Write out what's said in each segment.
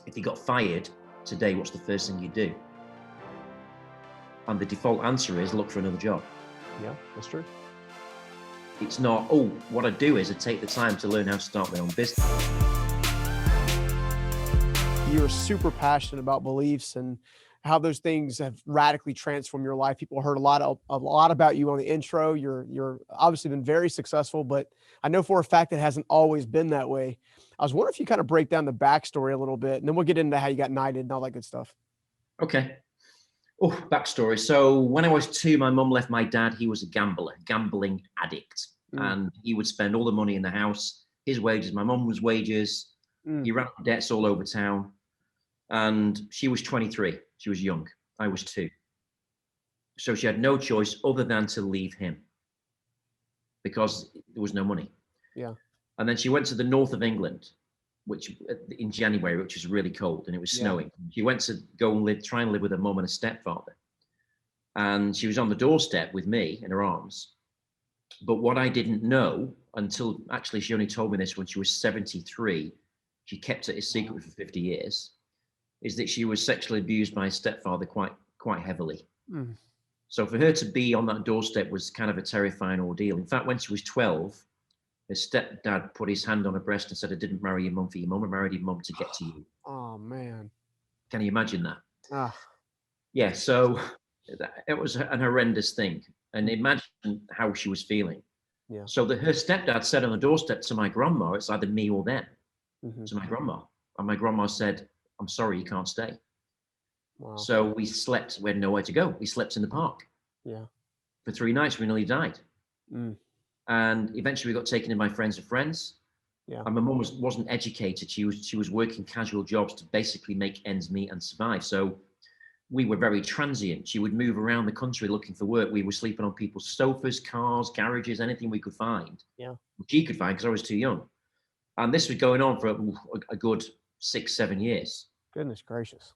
if you got fired today, what's the first thing you do? And the default answer is look for another job. Yeah, that's true. It's not, oh, what I do is I take the time to learn how to start my own business. You're super passionate about beliefs and how those things have radically transformed your life. People heard a lot about you on the intro. You're obviously been very successful, but I know for a fact it hasn't always been that way. I was wondering if you kind of break down the backstory a little bit, and then we'll get into how you got knighted and all that good stuff. Okay. Oh, backstory. So when I was 2, my mum left my dad. He was a gambling addict, and he would spend all the money in the house, his wages, my mum's wages. He ran up debts all over town, and she was 23. She was young. I was 2. So she had no choice other than to leave him because there was no money. Yeah. And then she went to the north of England, which in January, which was really cold and it was snowing. She went to go and try and live with her mum and a stepfather. And she was on the doorstep with me in her arms. But what I didn't know until actually she only told me this when she was 73, she kept it a secret for 50 years, is that she was sexually abused by her stepfather quite heavily. So for her to be on that doorstep was kind of a terrifying ordeal. In fact, when she was 12, her stepdad put his hand on her breast and said, I didn't marry your mum for your mum, I married your mum to get to you. Oh, man. Can you imagine that? Ah. Yeah, so it was an horrendous thing. And imagine how she was feeling. Yeah. So her stepdad said on the doorstep to my grandma, it's either me or them, to my grandma. And my grandma said, I'm sorry, you can't stay. Wow. So we slept, we had nowhere to go. We slept in the park. Yeah. For 3 nights, we nearly died. And eventually we got taken in by friends of friends. Yeah. And my mum wasn't educated. She was working casual jobs to basically make ends meet and survive. So we were very transient. She would move around the country looking for work. We were sleeping on people's sofas, cars, garages, anything we could find. Yeah. She could find because I was too young. And this was going on for a good 6-7 years. Goodness gracious.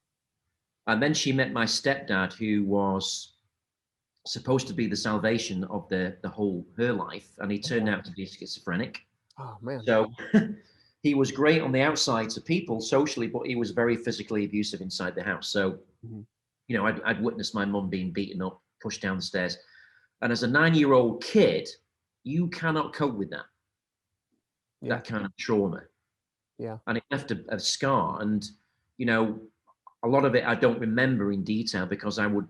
And then she met my stepdad, who was supposed to be the salvation of the whole her life, and he turned out to be schizophrenic. Oh, man. So he was great on the outside to people socially, but he was very physically abusive inside the house. So you know, I'd witnessed my mum being beaten up, pushed down the stairs, and as a 9-year-old kid, you cannot cope with that. That kind of trauma. Yeah. And it left a scar. And, you know, a lot of it I don't remember in detail because I would.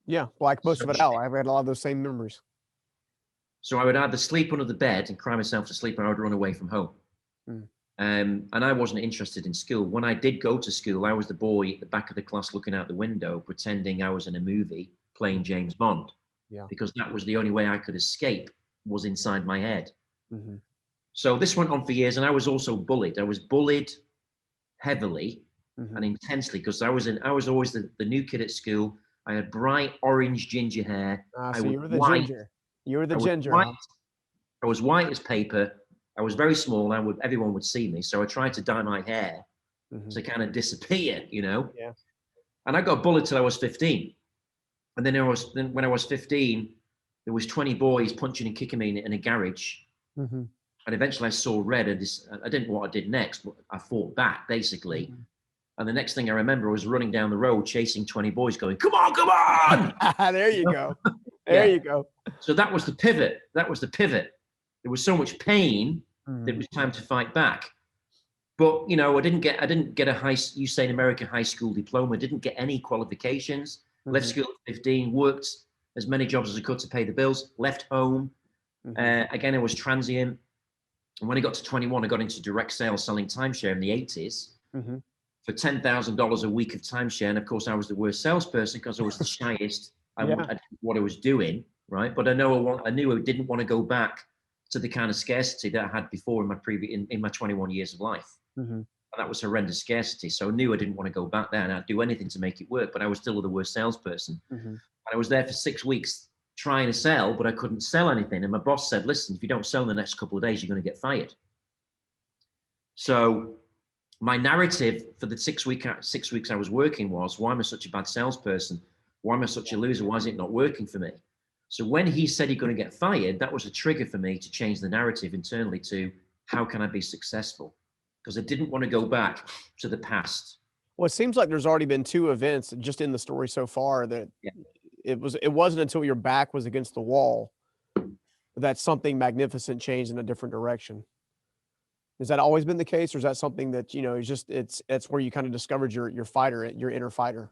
Yeah, like most of it out. I've had a lot of those same memories. So I would either sleep under the bed and cry myself to sleep, or I would run away from home. And I wasn't interested in school. When I did go to school, I was the boy at the back of the class looking out the window, pretending I was in a movie playing James Bond. Yeah. Because that was the only way I could escape, was inside my head. So this went on for years, and I was also bullied. I was bullied heavily and intensely because I was always the new kid at school. I had bright orange ginger hair. So you were the ginger. You were the ginger. I was white as paper. I was very small. Everyone would see me. So I tried to dye my hair to kind of disappear, you know? Yeah. And I got bullied till I was 15. And then when I was 15, there was 20 boys punching and kicking me in a garage. And eventually I saw red, and I didn't know what I did next, but I fought back basically. And the next thing I remember, I was running down the road chasing 20 boys going, come on, come on. There you go. There you go. So that was the pivot. There was so much pain that it was time to fight back. But, you know, I didn't get a you say an American high school diploma, didn't get any qualifications, left school at 15, worked as many jobs as I could to pay the bills, left home. Again, I was transient. And when I got to 21, I got into direct sales, selling timeshare in the 80s for $10,000 a week of timeshare. And of course, I was the worst salesperson because I was the shyest. I didn't know what I was doing, right? But I knew I didn't want to go back to the kind of scarcity that I had before in my 21 years of life. And that was horrendous scarcity. So I knew I didn't want to go back there, and I'd do anything to make it work. But I was still the worst salesperson. And I was there for 6 weeks trying to sell, but I couldn't sell anything. And my boss said, listen, if you don't sell in the next couple of days, you're going to get fired. So my narrative for the 6 weeks I was working was, why am I such a bad salesperson? Why am I such a loser? Why is it not working for me? So when he said he's going to get fired, that was a trigger for me to change the narrative internally to, how can I be successful? Because I didn't want to go back to the past. Well, it seems like there's already been 2 events just in the story so far that Yeah. it wasn't until your back was against the wall that something magnificent changed in a different direction. Has that always been the case, or is that something that, it's just it's where you kind of discovered your fighter, your inner fighter?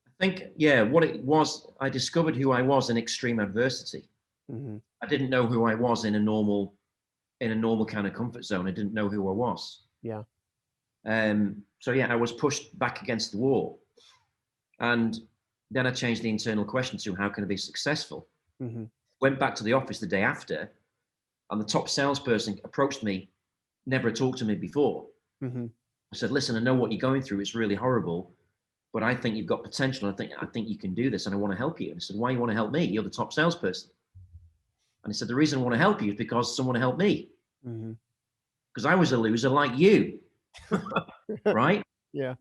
I think, yeah, what it was, I discovered who I was in extreme adversity. Mm-hmm. I didn't know who I was in a normal kind of comfort zone. I didn't know who I was. Yeah. So yeah, I was pushed back against the wall, and then I changed the internal question to how can I be successful? Mm-hmm. Went back to the office the day after, and the top salesperson approached me, never talked to me before. Mm-hmm. I said, listen, I know what you're going through. It's really horrible, but I think you've got potential. I think you can do this, and I want to help you. And I said, why you want to help me? You're the top salesperson. And he said, the reason I want to help you is because someone helped me. Mm-hmm. Because I was a loser like you. Right? Yeah.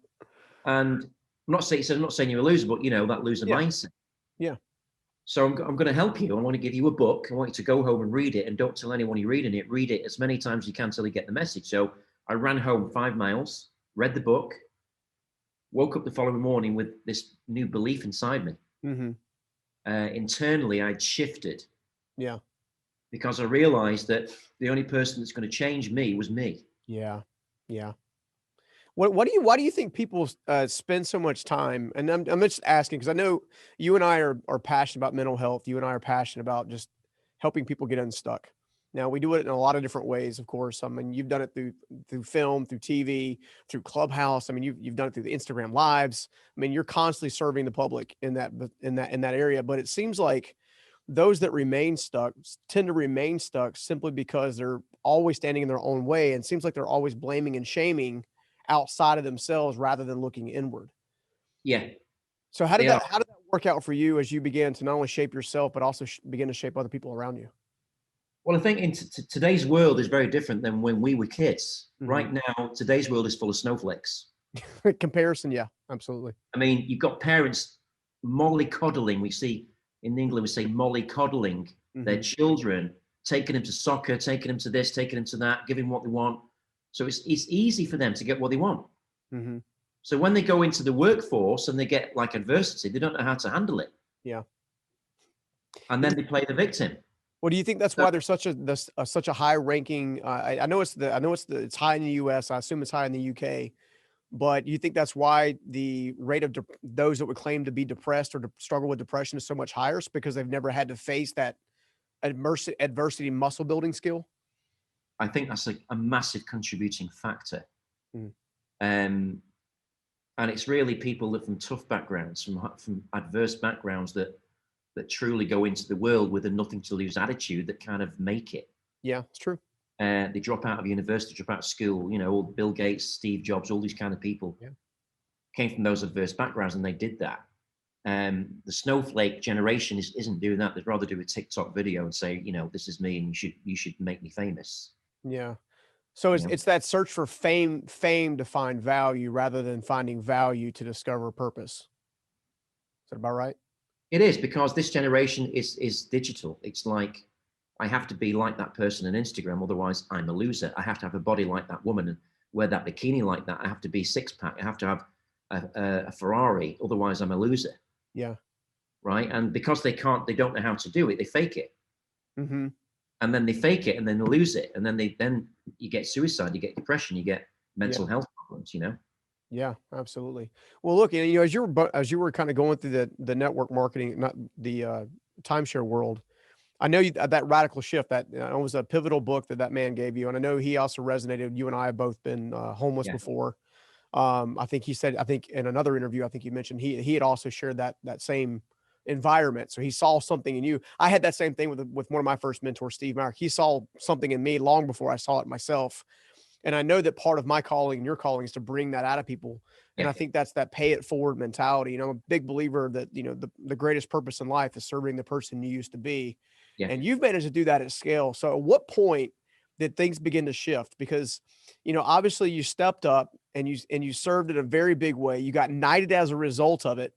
And I'm not saying you're a loser, but that loser mindset. Yeah. So I'm going to help you. I want to give you a book. I want you to go home and read it, and don't tell anyone you're reading it. Read it as many times as you can till you get the message. So I ran home 5 miles, read the book, woke up the following morning with this new belief inside me. Mm-hmm. Internally, I'd shifted. Yeah. Because I realized that the only person that's going to change me was me. Yeah. Yeah. Why do you think people spend so much time? And I'm just asking because I know you and I are passionate about mental health. You and I are passionate about just helping people get unstuck. Now we do it in a lot of different ways, of course. I mean, you've done it through film, through TV, through Clubhouse. I mean, you've done it through the Instagram lives. I mean, you're constantly serving the public in that area. But it seems like those that remain stuck tend to remain stuck simply because they're always standing in their own way, and it seems like they're always blaming and shaming outside of themselves rather than looking inward. Yeah. So how did that work out for you as you began to not only shape yourself but also begin to shape other people around you? Well, I think in today's world is very different than when we were kids. Mm-hmm. Right now, today's world is full of snowflakes. Comparison, yeah, absolutely. I mean, you've got parents mollycoddling. We see in England, we say mollycoddling their children, taking them to soccer, taking them to this, taking them to that, giving them what they want. So it's easy for them to get what they want. Mm-hmm. So when they go into the workforce and they get like adversity, they don't know how to handle it. Yeah. And then they play the victim. Well, do you think that's why there's such a high ranking? I know it's high in the U.S. I assume it's high in the U.K. But you think that's why the rate of those that would claim to be depressed or to struggle with depression is so much higher? It's because they've never had to face that adversity muscle building skill? I think that's a massive contributing factor. Mm. And it's really people that from tough backgrounds, from adverse backgrounds that truly go into the world with a nothing to lose attitude that kind of make it. Yeah, it's true. They drop out of university, drop out of school, all Bill Gates, Steve Jobs, all these kind of people came from those adverse backgrounds, and they did that. The snowflake generation isn't doing that. They'd rather do a TikTok video and say, this is me and you should make me famous. Yeah. So it's that search for fame to find value rather than finding value to discover purpose. Is that about right? It is, because this generation is digital. It's like, I have to be like that person on Instagram, otherwise I'm a loser. I have to have a body like that woman and wear that bikini like that. I have to be six pack. I have to have a Ferrari, otherwise I'm a loser. Yeah. Right. And because they don't know how to do it, they fake it. Mm-hmm. And then they fake it and then they lose it. And then you get suicide, you get depression, you get mental health problems, Yeah, absolutely. Well, look, as you were kind of going through the network marketing, not the timeshare world, I know that radical shift, that it was a pivotal book that man gave you. And I know he also resonated. You and I have both been homeless before. I think in another interview, I think you mentioned he had also shared that same environment. So he saw something in you. I had that same thing with one of my first mentors, Steve Mark. He saw something in me long before I saw it myself. And I know that part of my calling and your calling is to bring that out of people. And I think that's that pay it forward mentality. I'm a big believer that, the greatest purpose in life is serving the person you used to be. Yeah. And you've managed to do that at scale. So at what point did things begin to shift? Because, obviously you stepped up and you served in a very big way. You got knighted as a result of it.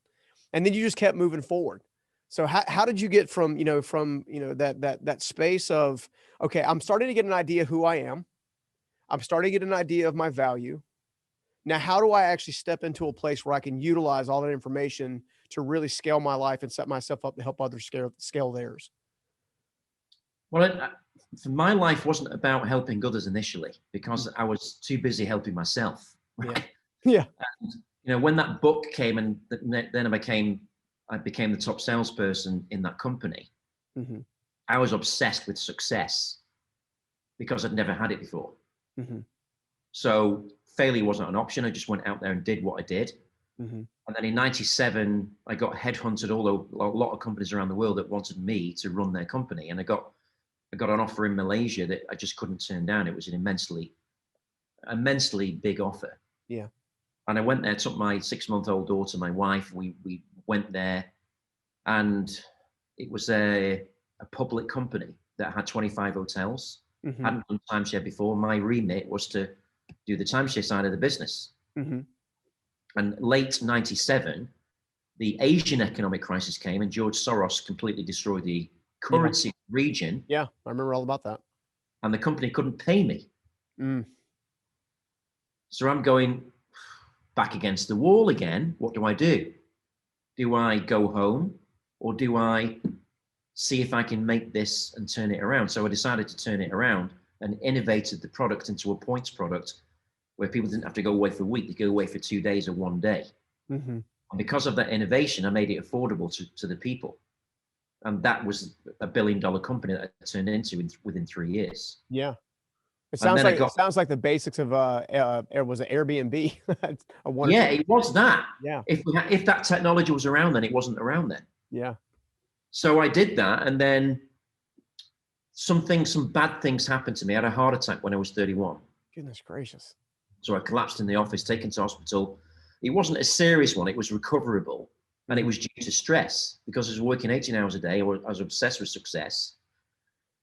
And then you just kept moving forward. So how did you get from that space of, okay, I'm starting to get an idea of who I am. I'm starting to get an idea of my value. Now, how do I actually step into a place where I can utilize all that information to really scale my life and set myself up to help others scale theirs? Well, for my life wasn't about helping others initially because I was too busy helping myself. Yeah. Yeah. And, when that book came, and then I became the top salesperson in that company. Mm-hmm. I was obsessed with success because I'd never had it before. Mm-hmm. So failure wasn't an option. I just went out there and did what I did. Mm-hmm. And then in '97, I got headhunted a lot of companies around the world that wanted me to run their company. And I got an offer in Malaysia that I just couldn't turn down. It was an immensely big offer. Yeah. And I went there, took my 6-month-old daughter, my wife, we went there, and it was a public company that had 25 hotels. Mm-hmm. Hadn't done timeshare before. My remit was to do the timeshare side of the business. Mm-hmm. And late '97, the Asian economic crisis came, and George Soros completely destroyed the currency region. Yeah, I remember all about that. And the company couldn't pay me. Mm. So I'm going back against the wall again. What do I do? Do I go home, or do I see if I can make this and turn it around? So I decided to turn it around and innovated the product into a points product where people didn't have to go away for a week. They go away for 2 days or 1 day. Mm-hmm. And because of that innovation, I made it affordable to the people. And that was a $1 billion company that I turned into within 3 years. Yeah. It sounds like the basics of it was an Airbnb. Yeah, it was that. Yeah. If that technology was around then, it wasn't around then. Yeah. So I did that, and then some bad things happened to me. I had a heart attack when I was 31. Goodness gracious. So I collapsed in the office, taken to hospital. It wasn't a serious one. It was recoverable. And it was due to stress because I was working 18 hours a day. I was obsessed with success.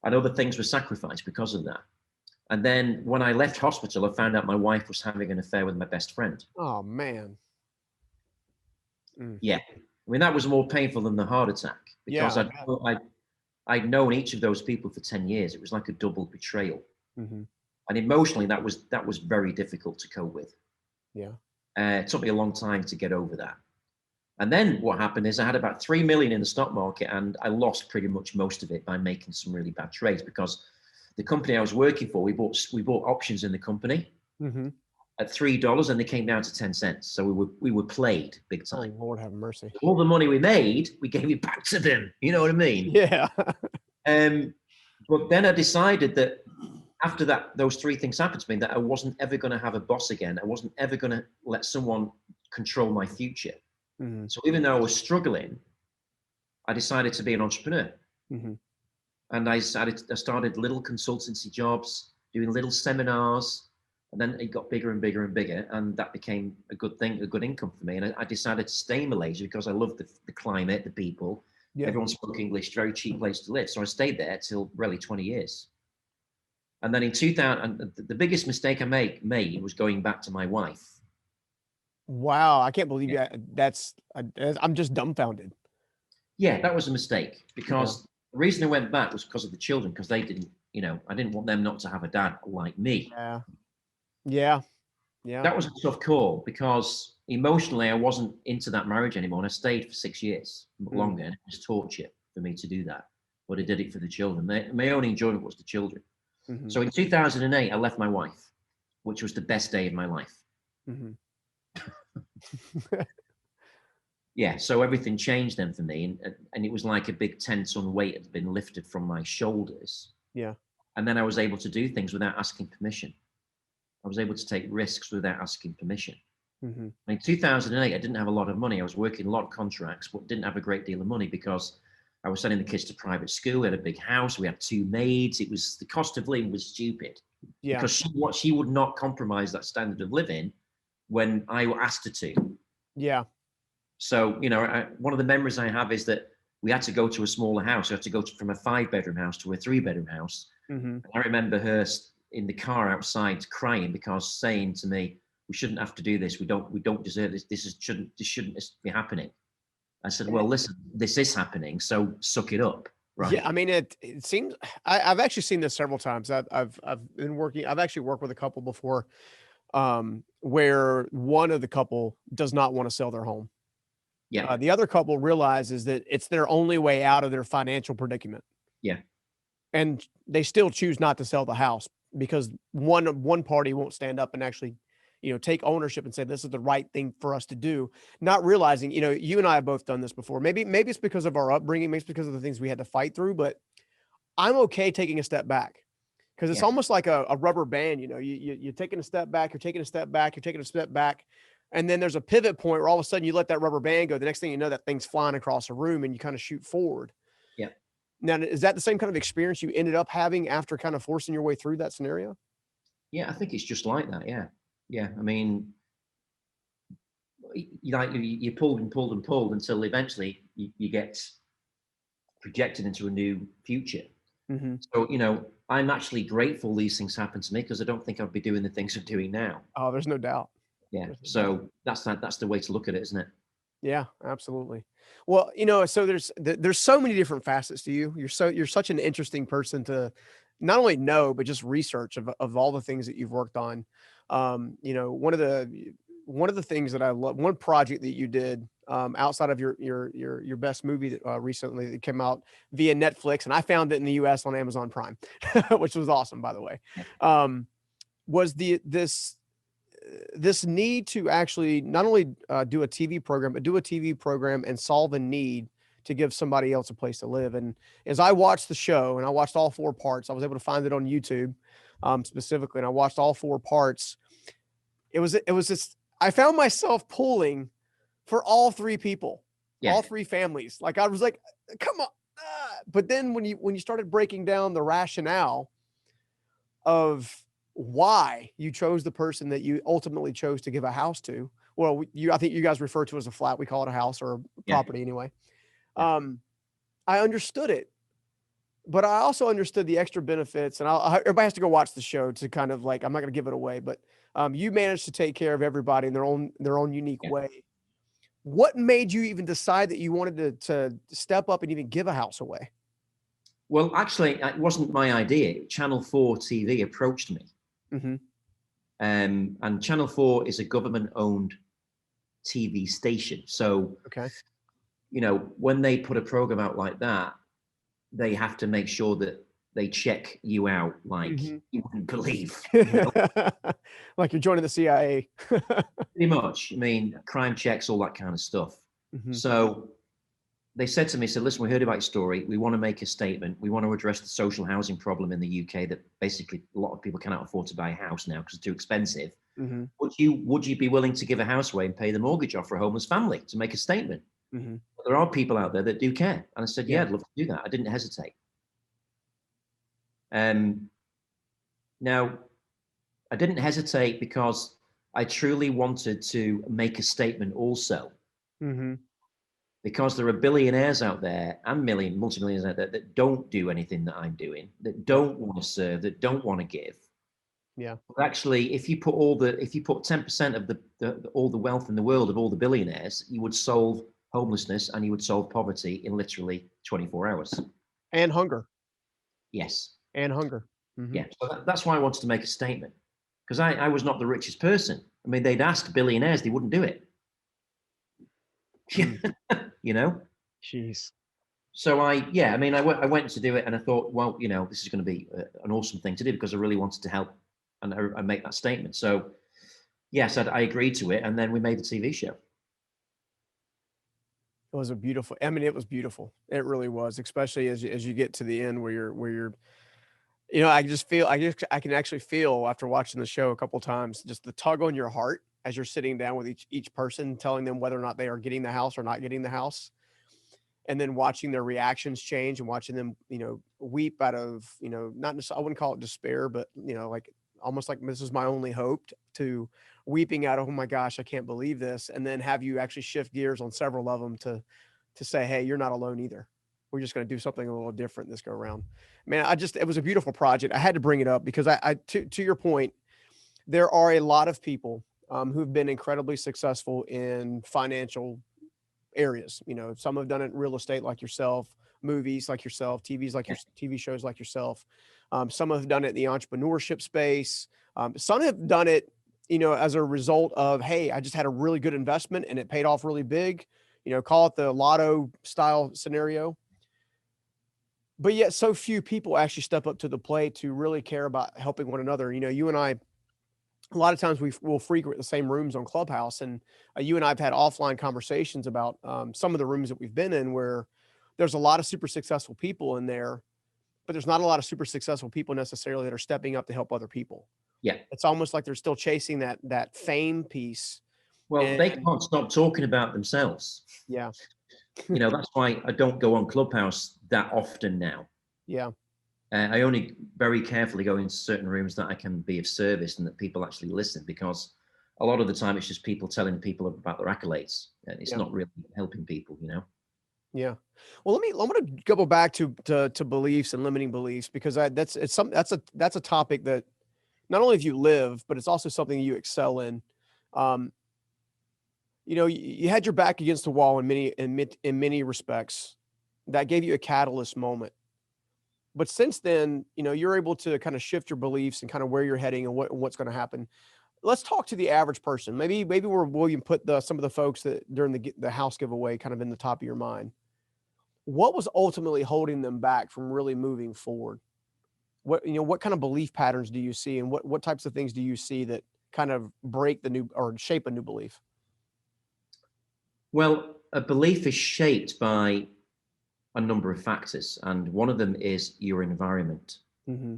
And other things were sacrificed because of that. And then when I left hospital, I found out my wife was having an affair with my best friend. Oh, man. Yeah. I mean, that was more painful than the heart attack because I'd known each of those people for 10 years. It was like a double betrayal. Mm-hmm. And emotionally, that was very difficult to cope with. Yeah. It took me a long time to get over that. And then what happened is I had about 3 million in the stock market, and I lost pretty much most of it by making some really bad trades because the company I was working for, we bought options in the company mm-hmm. at $3, and they came down to 10 cents. So we were played big time. Oh, Lord have mercy. All the money we made, we gave it back to them. You know what I mean? Yeah. But then I decided that after that, those 3 things happened to me, that I wasn't ever going to have a boss again. I wasn't ever going to let someone control my future. Mm-hmm. So even though I was struggling, I decided to be an entrepreneur. Mm-hmm. And I started little consultancy jobs, doing little seminars, and then it got bigger and bigger and bigger. And that became a good thing, a good income for me. And I decided to stay in Malaysia because I loved the climate, the people. Yeah. Everyone spoke English, very cheap place to live. So I stayed there till really 20 years. And then in 2000, the biggest mistake I made was going back to my wife. Wow, I can't believe I'm just dumbfounded. Yeah, that was a mistake because the reason I went back was because of the children, because they didn't, I didn't want them not to have a dad like me. Yeah. That was a tough call because emotionally I wasn't into that marriage anymore, and I stayed for 6 years longer, and it was torture for me to do that. But I did it for the children. My only enjoyment was the children. Mm-hmm. So in 2008, I left my wife, which was the best day of my life. Mm-hmm. Yeah, so everything changed then for me, and it was like a big 10-ton weight had been lifted from my shoulders. Yeah. And then I was able to do things without asking permission. I was able to take risks without asking permission. Mm-hmm. In 2008, I didn't have a lot of money. I was working a lot of contracts, but didn't have a great deal of money because I was sending the kids to private school. We had a big house. We had 2 maids. It was, the cost of living was stupid. Yeah. Because she would not compromise that standard of living when I asked her to. Yeah. So, one of the memories I have is that we had to go to a smaller house. We had to go from a 5-bedroom house to a 3-bedroom house. Mm-hmm. And I remember her in the car outside crying because saying to me, "We shouldn't have to do this. We don't deserve this. This shouldn't be happening." I said, "Well, listen, this is happening. So suck it up." Right. Yeah. I mean, it seems I've actually seen this several times. I've been working. I've actually worked with a couple before where one of the couple does not want to sell their home. Yeah. The other couple realizes that it's their only way out of their financial predicament. Yeah. And they still choose not to sell the house because one party won't stand up and actually, take ownership and say, this is the right thing for us to do. Not realizing, you and I have both done this before. Maybe it's because of our upbringing, maybe it's because of the things we had to fight through, but I'm okay taking a step back because it's almost like a rubber band. You're taking a step back, you're taking a step back, you're taking a step back. And then there's a pivot point where all of a sudden you let that rubber band go. The next thing you know, that thing's flying across a room and you kind of shoot forward. Yeah. Now, is that the same kind of experience you ended up having after kind of forcing your way through that scenario? Yeah, I think it's just like that. Yeah. Yeah. I mean, you pulled and pulled and pulled until eventually you get projected into a new future. Mm-hmm. So, I'm actually grateful these things happen to me because I don't think I'd be doing the things I'm doing now. Oh, there's no doubt. Yeah. So that's the way to look at it, isn't it? Yeah, absolutely. Well, so there's so many different facets to you. You're such an interesting person to not only know, but just research of all the things that you've worked on. One of the things that I love, one project that you did outside of your best movie that, recently that came out via Netflix, and I found it in the US on Amazon Prime, which was awesome, by the way, was this need to actually not only do a TV program, but do a TV program and solve a need to give somebody else a place to live. And as I watched the show, and I watched all 4 parts, I was able to find it on YouTube specifically, and I watched all 4 parts. It was just, I found myself pulling for all 3 people, all 3 families. Like I was like, come on. But then when you started breaking down the rationale of why you chose the person that you ultimately chose to give a house to. Well, I think you guys refer to it as a flat. We call it a house or a property anyway. I understood it, but I also understood the extra benefits, and everybody has to go watch the show to kind of like, I'm not going to give it away, but you managed to take care of everybody in their own unique way. What made you even decide that you wanted to step up and even give a house away? Well, actually, it wasn't my idea. Channel 4 TV approached me. Mm-hmm. And Channel 4 is a government-owned TV station. So, when they put a program out like that, they have to make sure that they check you out like you wouldn't believe. Like you're joining the CIA. Pretty much. I mean, crime checks, all that kind of stuff. Mm-hmm. So they said to me, listen, we heard about your story. We want to make a statement. We want to address the social housing problem in the UK that basically a lot of people cannot afford to buy a house now because it's too expensive. Mm-hmm. Would you be willing to give a house away and pay the mortgage off for a homeless family to make a statement? Mm-hmm. There are people out there that do care. And I said, yeah, I'd love to do that. I didn't hesitate. Now, I didn't hesitate because I truly wanted to make a statement also. Mm-hmm. Because there are billionaires out there and multimillionaires out there that don't do anything that I'm doing, that don't want to serve, that don't want to give. Yeah. But actually, if you put 10% of all the wealth in the world of all the billionaires, you would solve homelessness and you would solve poverty in literally 24 hours. And hunger. Yes. And hunger. Mm-hmm. Yeah. So that's why I wanted to make a statement, because I was not the richest person. I mean, they'd ask billionaires, they wouldn't do it. Jeez. So I went to do it, and I thought, well, this is going to be an awesome thing to do because I really wanted to help and make that statement. So yes, I agreed to it, and then we made the TV show. It was it was beautiful. It really was, especially as you get to the end where you're, I can actually feel after watching the show a couple of times, just the tug on your heart as you're sitting down with each person, telling them whether or not they are getting the house or not getting the house. And then watching their reactions change and watching them, weep out of, not just, I wouldn't call it despair, but, like almost like this is my only hope, to weeping out of, oh my gosh, I can't believe this. And then have you actually shift gears on several of them to say, hey, you're not alone either. We're just going to do something a little different this go around. Man, it was a beautiful project. I had to bring it up because to your point, there are a lot of people who've been incredibly successful in financial areas. Some have done it in real estate like yourself, movies like yourself, TV shows like yourself. Some have done it in the entrepreneurship space. Some have done it as a result of, hey, I just had a really good investment and it paid off really big, call it the lotto style scenario. But yet so few people actually step up to the plate to really care about helping one another. You and I, a lot of times will frequent the same rooms on Clubhouse, and you and I have had offline conversations about some of the rooms that we've been in where there's a lot of super successful people in there, but there's not a lot of super successful people necessarily that are stepping up to help other people. Yeah. It's almost like they're still chasing that fame piece. Well, they And can't stop talking about themselves. yeah, That's why I don't go on Clubhouse that often now. yeah, I only very carefully go into certain rooms that I can be of service and that people actually listen, because a lot of the time it's just people telling people about their accolades, and it's yeah, not really helping people. yeah. Well, I'm going to go back to beliefs and limiting beliefs, because that's a topic that not only have you live, but it's also something you excel in. Um, you had your back against the wall in many respects. That gave you a catalyst moment. But since then, you're able to kind of shift your beliefs and kind of where you're heading and what's going to happen. Let's talk to the average person. Maybe we're William put some of the folks that during the house giveaway kind of in the top of your mind. What was ultimately holding them back from really moving forward? What kind of belief patterns do you see, and what types of things do you see that kind of break the new or shape a new belief? Well, a belief is shaped by a number of factors, and one of them is your environment. Mm-hmm.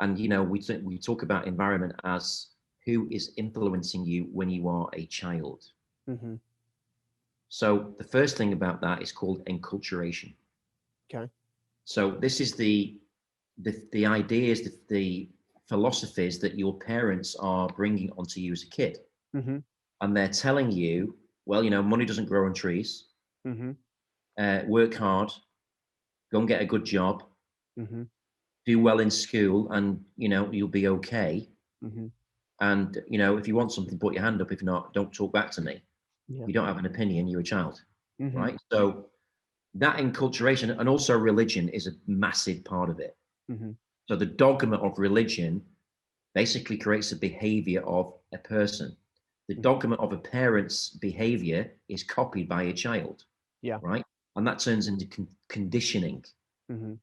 And we talk about environment as who is influencing you when you are a child. Mm-hmm. So the first thing about that is called enculturation. Okay. So this is the ideas, the philosophies that your parents are bringing onto you as a kid, Mm-hmm. and they're telling you, well, money doesn't grow on trees. Mm-hmm. Work hard, go and get a good job, Mm-hmm. do well in school, and you'll be okay. Mm-hmm. And if you want something, put your hand up. If not, don't talk back to me. Yeah. You don't have an opinion. You're a child, Mm-hmm. right? So that enculturation, and also religion, is a massive part of it. Mm-hmm. So the dogma of religion basically creates a behavior of a person. The dogma of a parent's behavior is copied by a child, Yeah. right? And that turns into conditioning. Mm-hmm.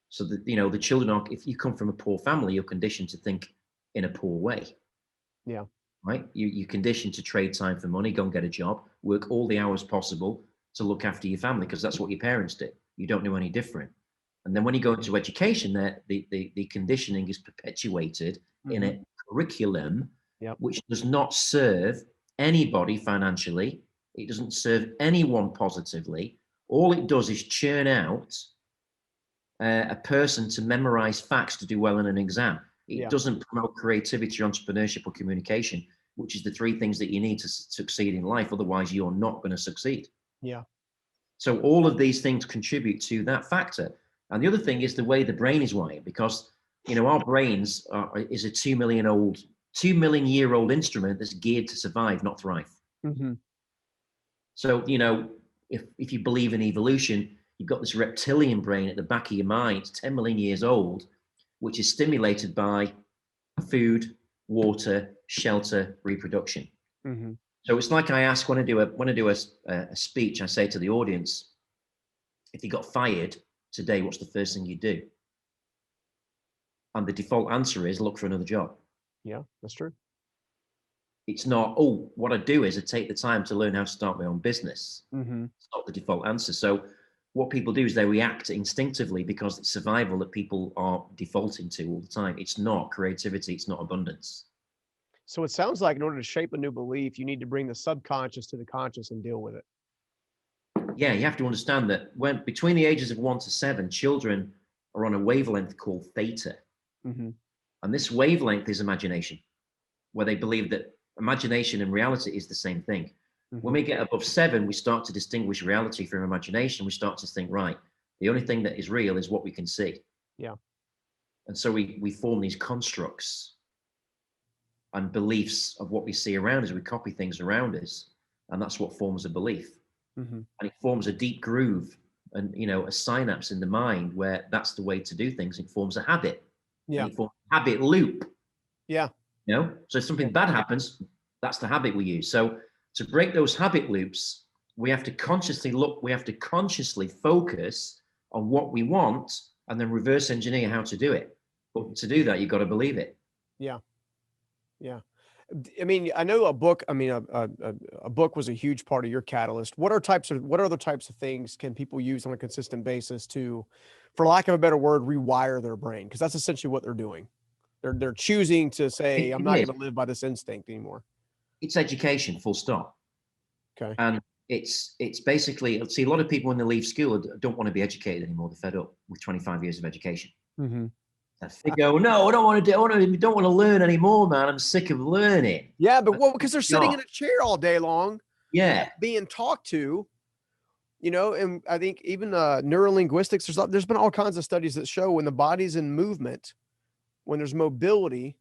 So that the children are, if you come from a poor family, you're conditioned to think in a poor way. Yeah. Right? You conditioned to trade time for money, go and get a job, work all the hours possible to look after your family, because that's what your parents did. You don't know any different. And then when you go into education, the conditioning is perpetuated in Mm-hmm. a curriculum Yep. which does not serve anybody financially. It doesn't serve anyone positively. All it does is churn out a person to memorize facts to do well in an exam. It Yeah. doesn't promote creativity, entrepreneurship, or communication, which is the three things that you need to succeed in life. Otherwise, you're not going to succeed. Yeah. So all of these things contribute to that factor. And the other thing is the way the brain is wired, because our brains is a 2 million-year-old instrument that's geared to survive, not thrive. Mm-hmm. So if you believe in evolution, you've got this reptilian brain at the back of your mind, 10 million years old, which is stimulated by food, water, shelter, reproduction. Mm-hmm. So it's like I ask when I do a speech, I say to the audience, if you got fired today, what's the first thing you do? And the default answer is look for another job. Yeah, that's true. It's not, oh, what I do is I take the time to learn how to start my own business. Mm-hmm. It's not the default answer. So what people do is they react instinctively because it's survival that people are defaulting to all the time. It's not creativity. It's not abundance. So it sounds like in order to shape a new belief, you need to bring the subconscious to the conscious and deal with it. Yeah, you have to understand that when between the ages of 1 to 7, children are on a wavelength called theta. Mm-hmm. And this wavelength is imagination, where they believe that imagination and reality is the same thing. Mm-hmm. When we get above 7, we start to distinguish reality from imagination. We start to think, right, the only thing that is real is what we can see. Yeah. And so we form these constructs and beliefs of what we see around us. We copy things around us, and that's what forms a belief. Mm-hmm. And it forms a deep groove and a synapse in the mind where that's the way to do things. It forms a habit. Yeah. And it forms a habit loop. Yeah. You know, so if something bad happens, that's the habit we use. So to break those habit loops, we have to consciously look, we have to consciously focus on what we want and then reverse engineer how to do it. But to do that, you've got to believe it. Yeah. Yeah. I mean, I know a book, I mean, a book was a huge part of your catalyst. What other types of things can people use on a consistent basis to, for lack of a better word, rewire their brain? Because that's essentially what they're doing. They're choosing to say, I'm not going to live by this instinct anymore. It's education, full stop. Okay. And it's basically, see, a lot of people when they leave school don't want to be educated anymore. They're fed up with 25 years of education. Mm-hmm. They go, no, I don't want to don't want to learn anymore, man. I'm sick of learning. Yeah, but because they're sitting in a chair all day long. Yeah. Being talked to, you know, and I think even neurolinguistics, there's been all kinds of studies that show when the body's in movement, when there's mobility,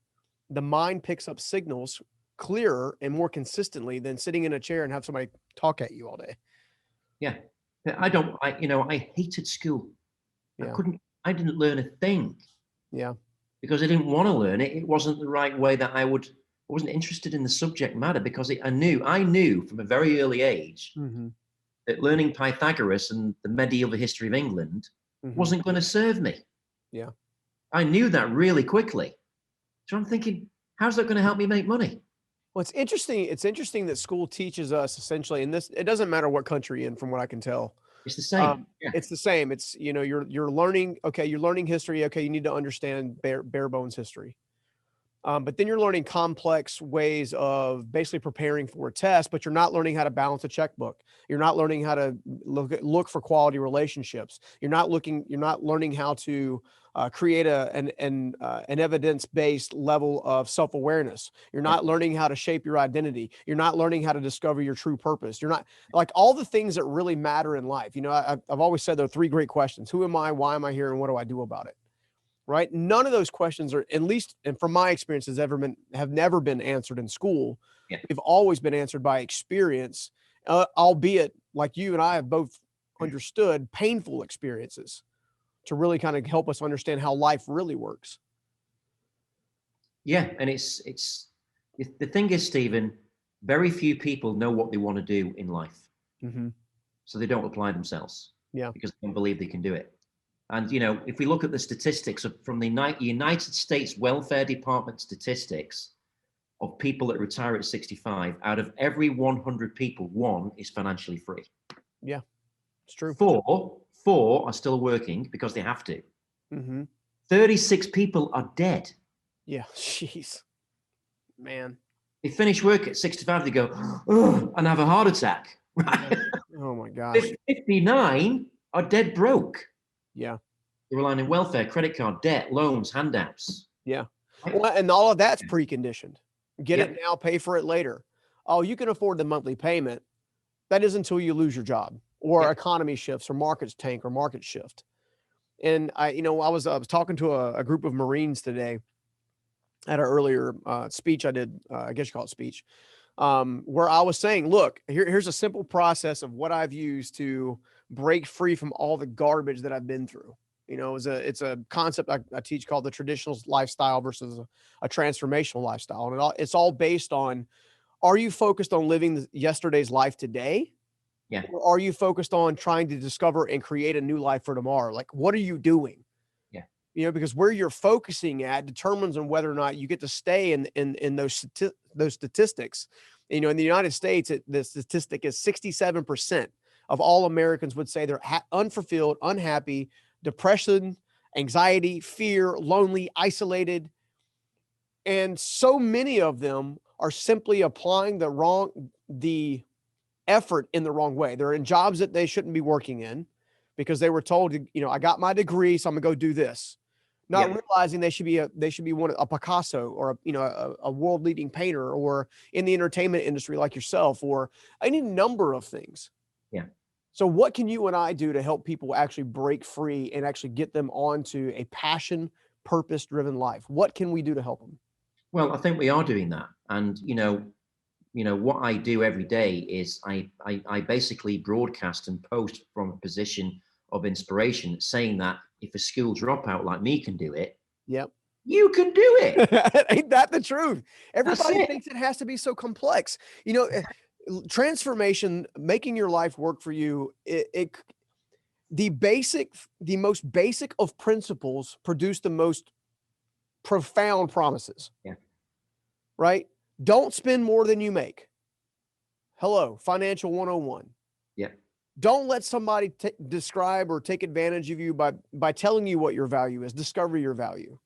the mind picks up signals clearer and more consistently than sitting in a chair and have somebody talk at you all day. Yeah. I hated school. Yeah. I didn't learn a thing. Yeah. Because I didn't want to learn it. It wasn't the right way that I wasn't interested in the subject matter because I knew from a very early age that learning Pythagoras and the medieval history of England wasn't going to serve me. Yeah. I knew that really quickly. So I'm thinking, how's that going to help me make money? Well, it's interesting. It's interesting that school teaches us essentially, and it doesn't matter what country you're in, from what I can tell. It's the same. It's the same. It's, you know, you're learning, okay, you're learning history. Okay. You need to understand bare bones history. But then you're learning complex ways of basically preparing for a test, but you're not learning how to balance a checkbook. You're not learning how to look for quality relationships. You're not learning how to create an evidence-based level of self-awareness. You're not learning how to shape your identity. You're not learning how to discover your true purpose. You're not, like, all the things that really matter in life. You know, I've always said there are 3 great questions: who am I, why am I here, and what do I do about it? Right? None of those questions are, at least, and from my experience, have never been answered in school. Yeah. They've always been answered by experience, albeit, like you and I have both understood, painful experiences to really kind of help us understand how life really works. Yeah, and it's the thing is, Stephen, very few people know what they want to do in life, so they don't apply themselves. Yeah, because they don't believe they can do it. And, you know, if we look at the statistics from the United States Welfare Department statistics of people that retire at 65, out of every 100 people, 1 is financially free. Yeah, it's true. 4 are still working because they have to. 36 people are dead. Yeah, jeez, man. They finish work at 65, they go, oh, and have a heart attack. Right? Oh my gosh. 59 are dead broke. Yeah. They're relying on welfare, credit card, debt, loans, handouts. Yeah. Well, and all of that's preconditioned. Get it now, pay for it later. Oh, you can afford the monthly payment. That is until you lose your job or economy shifts or markets tank or market shift. And I was talking to a group of Marines today at an earlier speech I did, I guess you call it speech, where I was saying, look, here's a simple process of what I've used to break free from all the garbage that I've been through. You know, it's a concept I teach called the traditional lifestyle versus a transformational lifestyle. And it's all based on, are you focused on living yesterday's life today? Yeah. Or are you focused on trying to discover and create a new life for tomorrow? Like, what are you doing? Yeah. You know, because where you're focusing at determines on whether or not you get to stay in those statistics. You know, in the United States, the statistic is 67% of all Americans would say they're unfulfilled, unhappy, depression, anxiety, fear, lonely, isolated. And so many of them are simply applying the effort in the wrong way. They're in jobs that they shouldn't be working in because they were told, you know, I got my degree, so I'm gonna go do this. Not realizing they should be a Picasso or a world leading painter, or in the entertainment industry like yourself, or any number of things. Yeah. So what can you and I do to help people actually break free and actually get them onto a passion, purpose-driven life? What can we do to help them? Well, I think we are doing that. And, you know, what I do every day is I basically broadcast and post from a position of inspiration, saying that if a school dropout like me can do it, yep, You can do it. Ain't that the truth? Everybody thinks it has to be so complex. You know, transformation, making your life work for you, the most basic of principles produce the most profound promises. Yeah. Right? Don't spend more than you make. Hello, financial 101. Yeah. Don't let somebody describe or take advantage of you by telling you what your value is. Discover your value,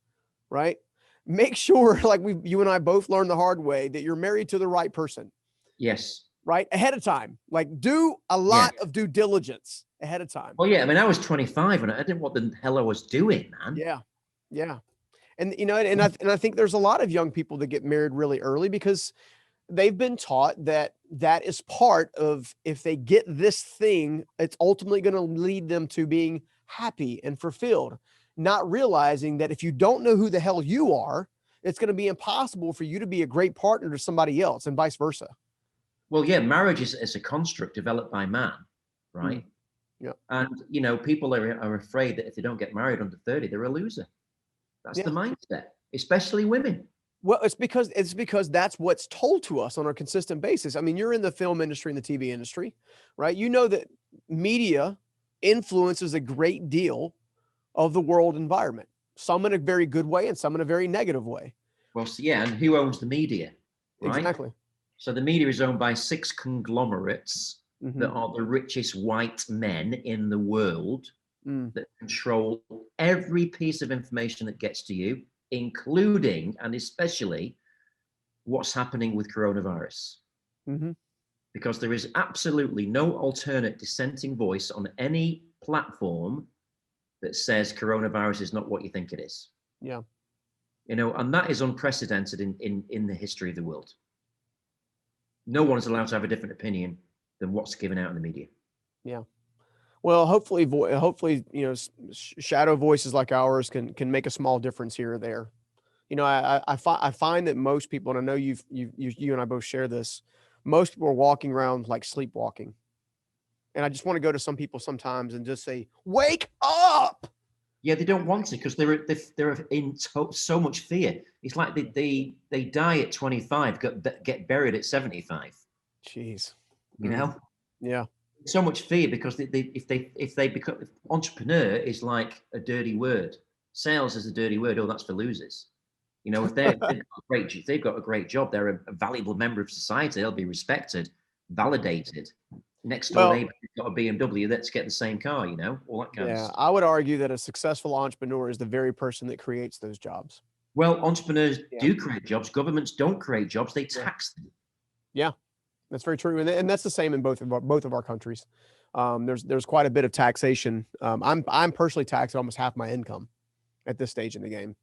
right? Make sure, like you and I both learned the hard way, that you're married to the right person. Yes. Right? Ahead of time. Like, do a lot of due diligence ahead of time. Well, yeah. I mean, I was 25 and I didn't know what the hell I was doing, man. Yeah. Yeah. And, you know, and I think there's a lot of young people that get married really early because they've been taught that is part of, if they get this thing, it's ultimately going to lead them to being happy and fulfilled, not realizing that if you don't know who the hell you are, it's going to be impossible for you to be a great partner to somebody else, and vice versa. Well, yeah, marriage is a construct developed by man, right? Yeah. And, you know, people are afraid that if they don't get married under 30, they're a loser. That's the mindset, especially women. Well, it's because that's what's told to us on a consistent basis. I mean, you're in the film industry and the TV industry, right? You know that media influences a great deal of the world environment, some in a very good way and some in a very negative way. Well, so yeah, and who owns the media, right? Exactly. So the media is owned by 6 conglomerates that are the richest white men in the world that control every piece of information that gets to you, including and especially what's happening with coronavirus. Because there is absolutely no alternate dissenting voice on any platform that says coronavirus is not what you think it is. Yeah. You know, and that is unprecedented in the history of the world. No one's allowed to have a different opinion than what's given out in the media. Yeah. Well, hopefully, you know, shadow voices like ours can make a small difference here or there. You know, I find that most people, and I know you and I both share this, most people are walking around like sleepwalking. And I just want to go to some people sometimes and just say, "Wake up!" Yeah, they don't want to because they're in so much fear. It's like they die at 25, get buried at 75. Jeez, you know. Yeah. So much fear because if they become, entrepreneur is like a dirty word. Sales is a dirty word. Oh, that's for losers. You know, if they've got a great job, they're a valuable member of society. They'll be respected, validated. Next door neighbor got a BMW, let's get the same car, you know, all that kind of stuff. I would argue that a successful entrepreneur is the very person that creates those jobs. Well, entrepreneurs do create jobs. Governments don't create jobs. They tax them. Yeah, that's very true. And that's the same in both of our countries. There's quite a bit of taxation. I'm personally taxed at almost half my income at this stage in the game.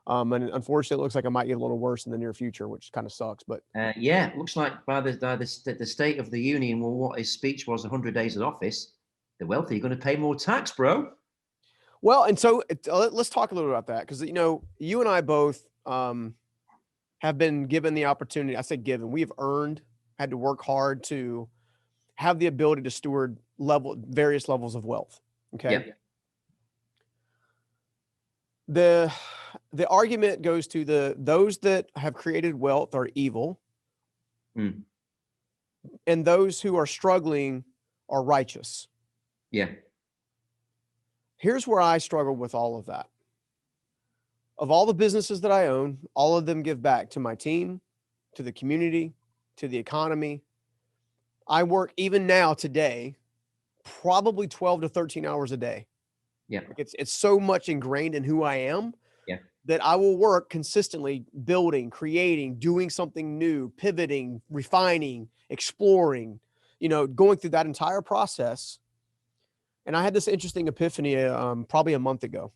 And unfortunately, it looks like it might get a little worse in the near future, which kind of sucks. But yeah, it looks like by the State of the Union, well, what his speech was, 100 days in office, the wealthy are going to pay more tax, bro. Well, and so let's talk a little about that, because, you know, you and I both have been given the opportunity. I say given, we have had to work hard to have the ability to steward various levels of wealth. Okay. Yep. The argument goes to those that have created wealth are evil, and those who are struggling are righteous. Yeah. Here's where I struggle with all of that. Of all the businesses that I own, all of them give back to my team, to the community, to the economy. I work even now today, probably 12 to 13 hours a day. Yeah. It's so much ingrained in who I am. Yeah. That I will work consistently building, creating, doing something new, pivoting, refining, exploring, you know, going through that entire process. And I had this interesting epiphany probably a month ago.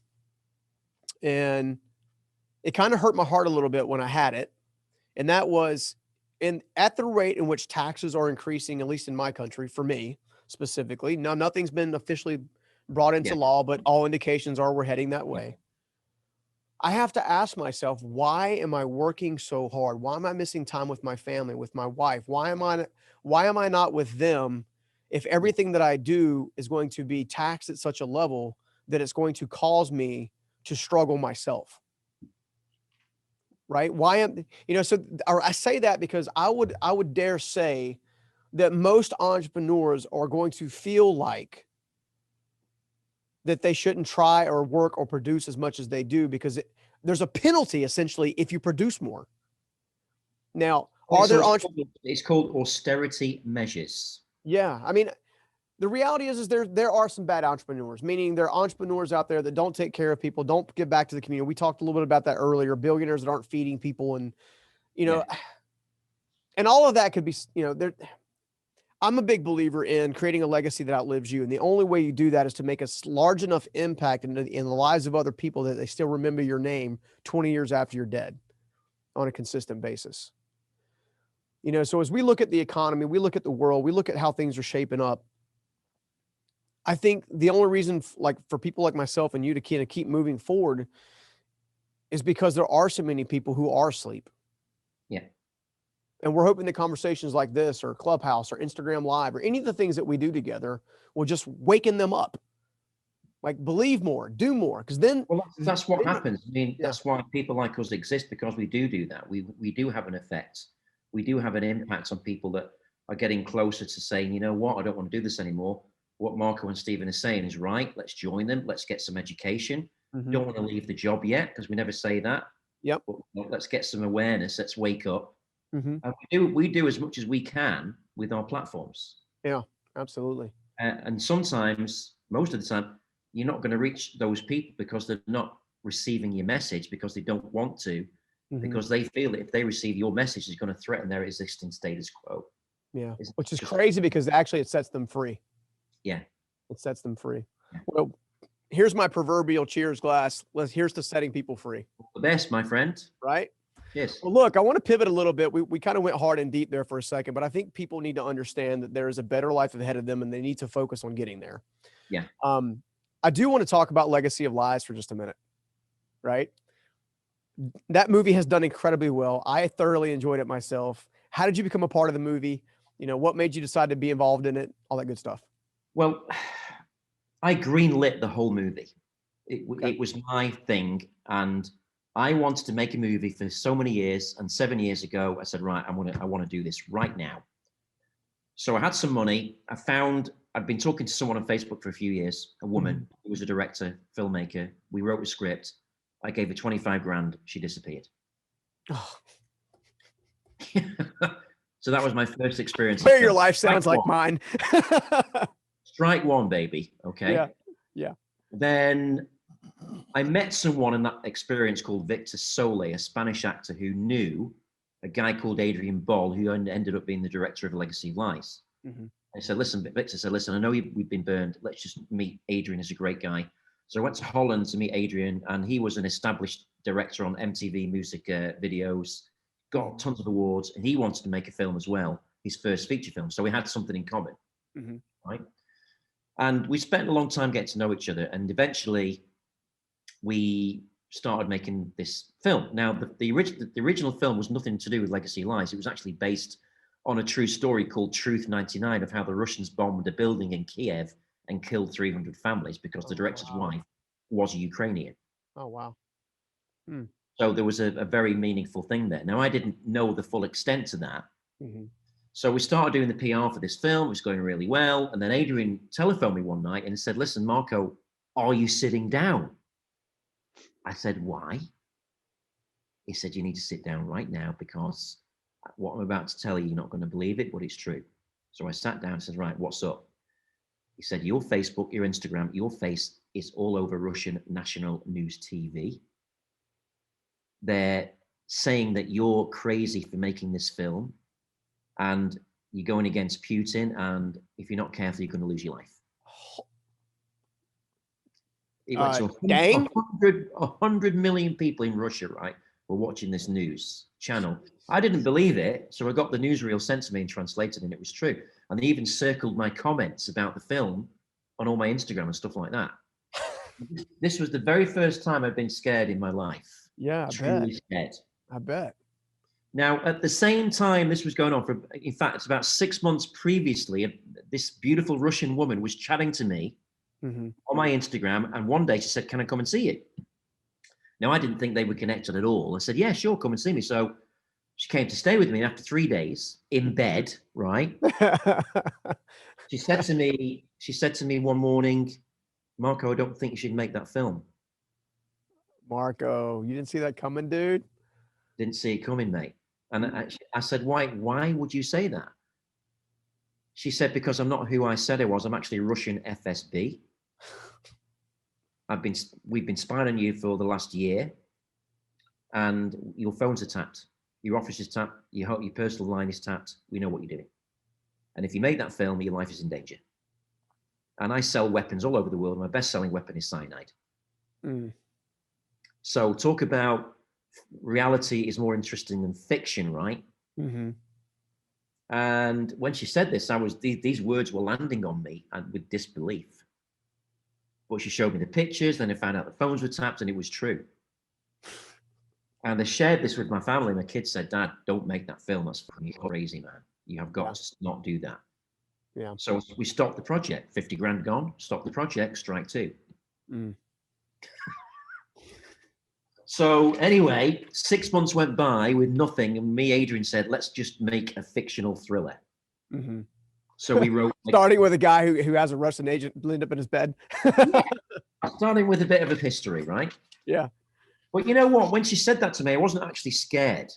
And it kind of hurt my heart a little bit when I had it. And that was at the rate in which taxes are increasing, at least in my country, for me specifically. Now, nothing's been officially brought into law, but all indications are we're heading that way. I have to ask myself, why am I working so hard? Why am I missing time with my family, with my wife? Why am I not with them if everything that I do is going to be taxed at such a level that it's going to cause me to struggle myself? right? Why am, so, or I say that because I would dare say that most entrepreneurs are going to feel like that they shouldn't try or work or produce as much as they do because there's a penalty essentially if you produce more. Now, are there it's called austerity measures. Yeah, I mean, the reality is there are some bad entrepreneurs, meaning there are entrepreneurs out there that don't take care of people, don't give back to the community. We talked a little bit about that earlier. Billionaires that aren't feeding people, and and all of that could be, I'm a big believer in creating a legacy that outlives you. And the only way you do that is to make a large enough impact in the lives of other people that they still remember your name 20 years after you're dead on a consistent basis. So as we look at the economy, we look at the world, we look at how things are shaping up. I think the only reason for people like myself and you to kind of keep moving forward is because there are so many people who are asleep. Yeah. And we're hoping that conversations like this or Clubhouse or Instagram Live or any of the things that we do together will just waken them up. Like, believe more, do more. Because then... Well, that's what happens. I mean, that's why people like us exist, because we do that. We do have an effect. We do have an impact on people that are getting closer to saying, you know what, I don't want to do this anymore. What Marco and Stephen are saying is right. Let's join them. Let's get some education. Don't want to leave the job yet, because we never say that. Yep. But let's get some awareness. Let's wake up. And we do as much as we can with our platforms. Yeah, absolutely. And sometimes, most of the time, you're not going to reach those people because they're not receiving your message, because they don't want to, because they feel that if they receive your message, it's going to threaten their existing status quo. Yeah, which is crazy because actually it sets them free. Yeah. It sets them free. Yeah. Well, here's my proverbial cheers glass. Here's to setting people free. The best, my friend. Right? Yes. Well, look, I want to pivot a little bit. We kind of went hard and deep there for a second, but I think people need to understand that there is a better life ahead of them and they need to focus on getting there. Yeah. I do want to talk about Legacy of Lies for just a minute, right? That movie has done incredibly well. I thoroughly enjoyed it myself. How did you become a part of the movie? What made you decide to be involved in it? All that good stuff. Well, I greenlit the whole movie. It was my thing, and I wanted to make a movie for so many years. And 7 years ago, I said, right, I want to do this right now. So I had some money. I'd been talking to someone on Facebook for a few years, a woman who was a director, filmmaker. We wrote a script. I gave her 25 grand. She disappeared. Oh. So that was my first experience. Where your life sounds like mine. Strike one, baby. Okay. Yeah. Yeah. Then I met someone in that experience called Victor Sole, a Spanish actor who knew a guy called Adrian Ball, who ended up being the director of Legacy of Lies. I said, listen, Victor said, listen, I know we've been burned. Let's just meet Adrian. He's a great guy. So I went to Holland to meet Adrian, and he was an established director on MTV music videos, got tons of awards, and he wanted to make a film as well, his first feature film. So we had something in common, right? And we spent a long time getting to know each other, and eventually we started making this film. Now, the original film was nothing to do with Legacy Lies. It was actually based on a true story called Truth 99 of how the Russians bombed a building in Kiev and killed 300 families because the director's wife was a Ukrainian. Oh, wow. So there was a very meaningful thing there. Now, I didn't know the full extent to that. So we started doing the PR for this film. It was going really well. And then Adrian telephoned me one night and said, listen, Marco, are you sitting down? I said, why? He said, you need to sit down right now because what I'm about to tell you, you're not going to believe it, but it's true. So I sat down and said, right, what's up? He said, your Facebook, your Instagram, your face is all over Russian national news TV. They're saying that you're crazy for making this film and you're going against Putin. And if you're not careful, you're going to lose your life. It went to 100 million people in Russia, right, were watching this news channel. I didn't believe it, so I got the newsreel sent to me and translated, and it was true. And they even circled my comments about the film on all my Instagram and stuff like that. This was the very first time I've been scared in my life. Yeah, truly scared. I bet. Now, at the same time this was going on, in fact, it's about 6 months previously, this beautiful Russian woman was chatting to me on my Instagram, and one day she said, can I come and see you? Now, I didn't think they were connected at all. I said, yeah, sure, come and see me. So she came to stay with me. And after 3 days in bed, right? She said to me one morning, Marco, I don't think you should make that film. Marco, you didn't see that coming, dude? Didn't see it coming, mate. And I said, why would you say that? She said, because I'm not who I said I was. I'm actually Russian FSB. We've been spying on you for the last year, and your phones are tapped. Your office is tapped. Your personal line is tapped. We know what you're doing. And if you make that film, your life is in danger. And I sell weapons all over the world. My best-selling weapon is cyanide. So talk about reality is more interesting than fiction, right? And when she said this, these words were landing on me and with disbelief. But she showed me the pictures, then I found out the phones were tapped, and it was true. And I shared this with my family. My kids said, Dad, don't make that film. That's fucking crazy, man. You have got to not do that. Yeah. So we stopped the project. 50 grand gone. Stop the project. Strike two. So anyway, 6 months went by with nothing, and me, Adrian, said, let's just make a fictional thriller. So we wrote starting with a guy who has a Russian agent lined up in his bed. Starting with a bit of a history, right? Yeah. But you know what? When she said that to me, I wasn't actually scared.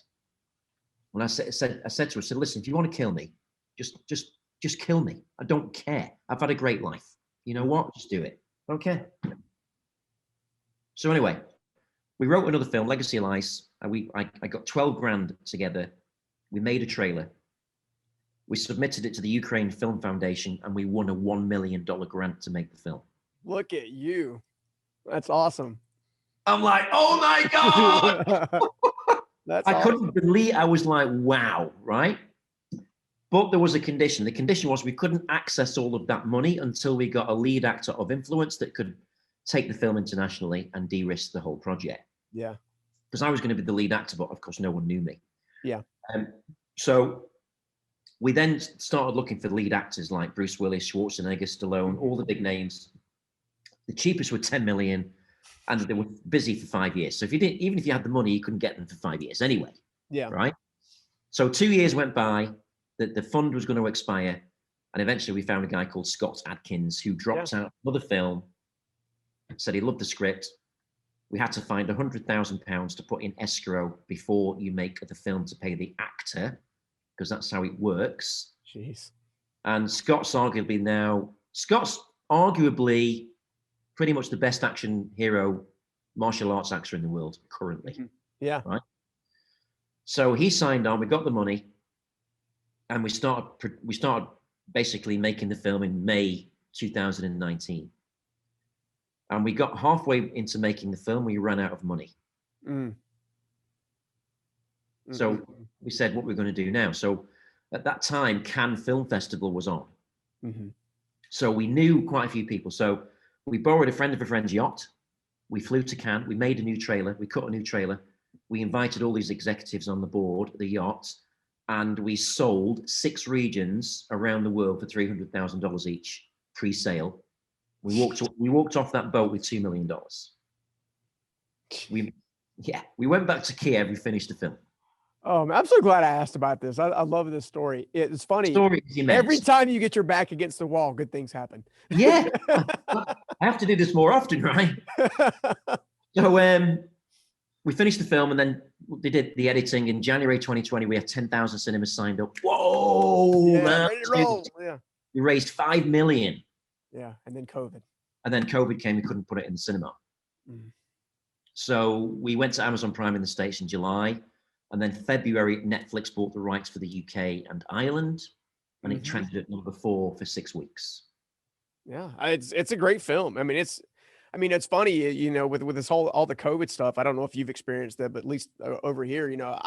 When I said to her, I said, listen, if you want to kill me, just kill me. I don't care. I've had a great life. You know what? Just do it. I don't care. So anyway, we wrote another film, Legacy of Lies. I got 12 grand together. We made a trailer. We submitted it to the Ukraine Film Foundation, and we won a $1 million grant to make the film. Look at you. That's awesome. I'm like, oh my God. That's I awesome. couldn't believe, I was like, wow, right? But there was a condition. The condition was we couldn't access all of that money until we got a lead actor of influence that could take the film internationally and de-risk the whole project. Yeah. Because I was going to be the lead actor, but of course no one knew me. Yeah. So we then started looking for lead actors like Bruce Willis, Schwarzenegger, Stallone, all the big names. The cheapest were 10 million, and they were busy for 5 years. So even if you had the money, you couldn't get them for 5 years anyway. Yeah. Right. So 2 years went by, the fund was going to expire. And eventually we found a guy called Scott Adkins who dropped out another film, said he loved the script. We had to find £100,000 to put in escrow before you make the film to pay the actor, because that's how it works. Jeez. And Scott's arguably pretty much the best action hero, martial arts actor in the world currently. Yeah. Right. So he signed on, we got the money, and we started basically making the film in May 2019. And we got halfway into making the film, we ran out of money. So we said, what we're going to do now. So at that time, Cannes Film Festival was on. So we knew quite a few people. So we borrowed a friend of a friend's yacht. We flew to Cannes. We made a new trailer. We cut a new trailer. We invited all these executives on the board, the yacht, and we sold 6 regions around the world for $300,000 each, pre-sale. We walked off that boat with $2 million. We went back to Kiev. We finished the film. Oh, man, I'm so glad I asked about this. I love this story. It's funny. Every time you get your back against the wall, good things happen. Yeah. I have to do this more often, right? So we finished the film, and then they did the editing. In January 2020, we had 10,000 cinemas signed up. Whoa, man. Ready to roll. Yeah. We raised $5 million. Yeah, and then COVID. And then COVID came, we couldn't put it in the cinema. So we went to Amazon Prime in the States in July. And then February, Netflix bought the rights for the UK and Ireland. And it trended at number 4 for 6 weeks. Yeah, it's a great film. I mean, it's funny, you know, with this all the COVID stuff. I don't know if you've experienced that, but at least over here, you know,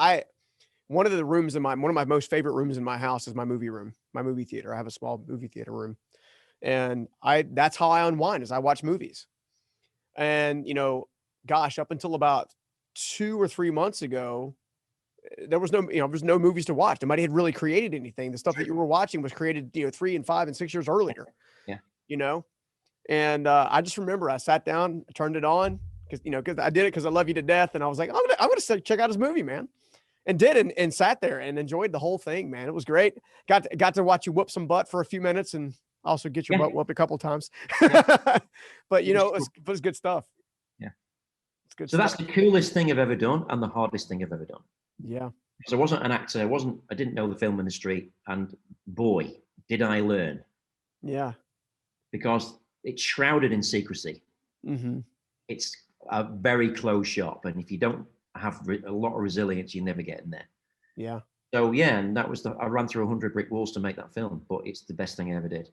one of my most favorite rooms in my house is my movie room, my movie theater. I have a small movie theater room. And that's how I unwind, is I watch movies. And, you know, gosh, up until about 2 or 3 months ago, there was no movies to watch. Nobody had really created anything. The stuff that you were watching was created, 3 and 5 and 6 years earlier. Yeah. You know? And I just remember I sat down, turned it on, because I did it because I love you to death, and I was like, I'm gonna check out his movie, man, and did, and sat there and enjoyed the whole thing, man. It was great. Got to watch you whoop some butt for a few minutes, and also get your butt whooped a couple of times. But it was good stuff. Yeah, it's good. So that's the coolest thing I've ever done, and the hardest thing I've ever done. Yeah, because I wasn't an actor. I didn't know the film industry, and boy, did I learn. Yeah, because it's shrouded in secrecy. Mm-hmm. It's a very closed shop, and if you don't have a lot of resilience, you never get in there. Yeah. So yeah, and that was I ran through 100 brick walls to make that film, but it's the best thing I ever did.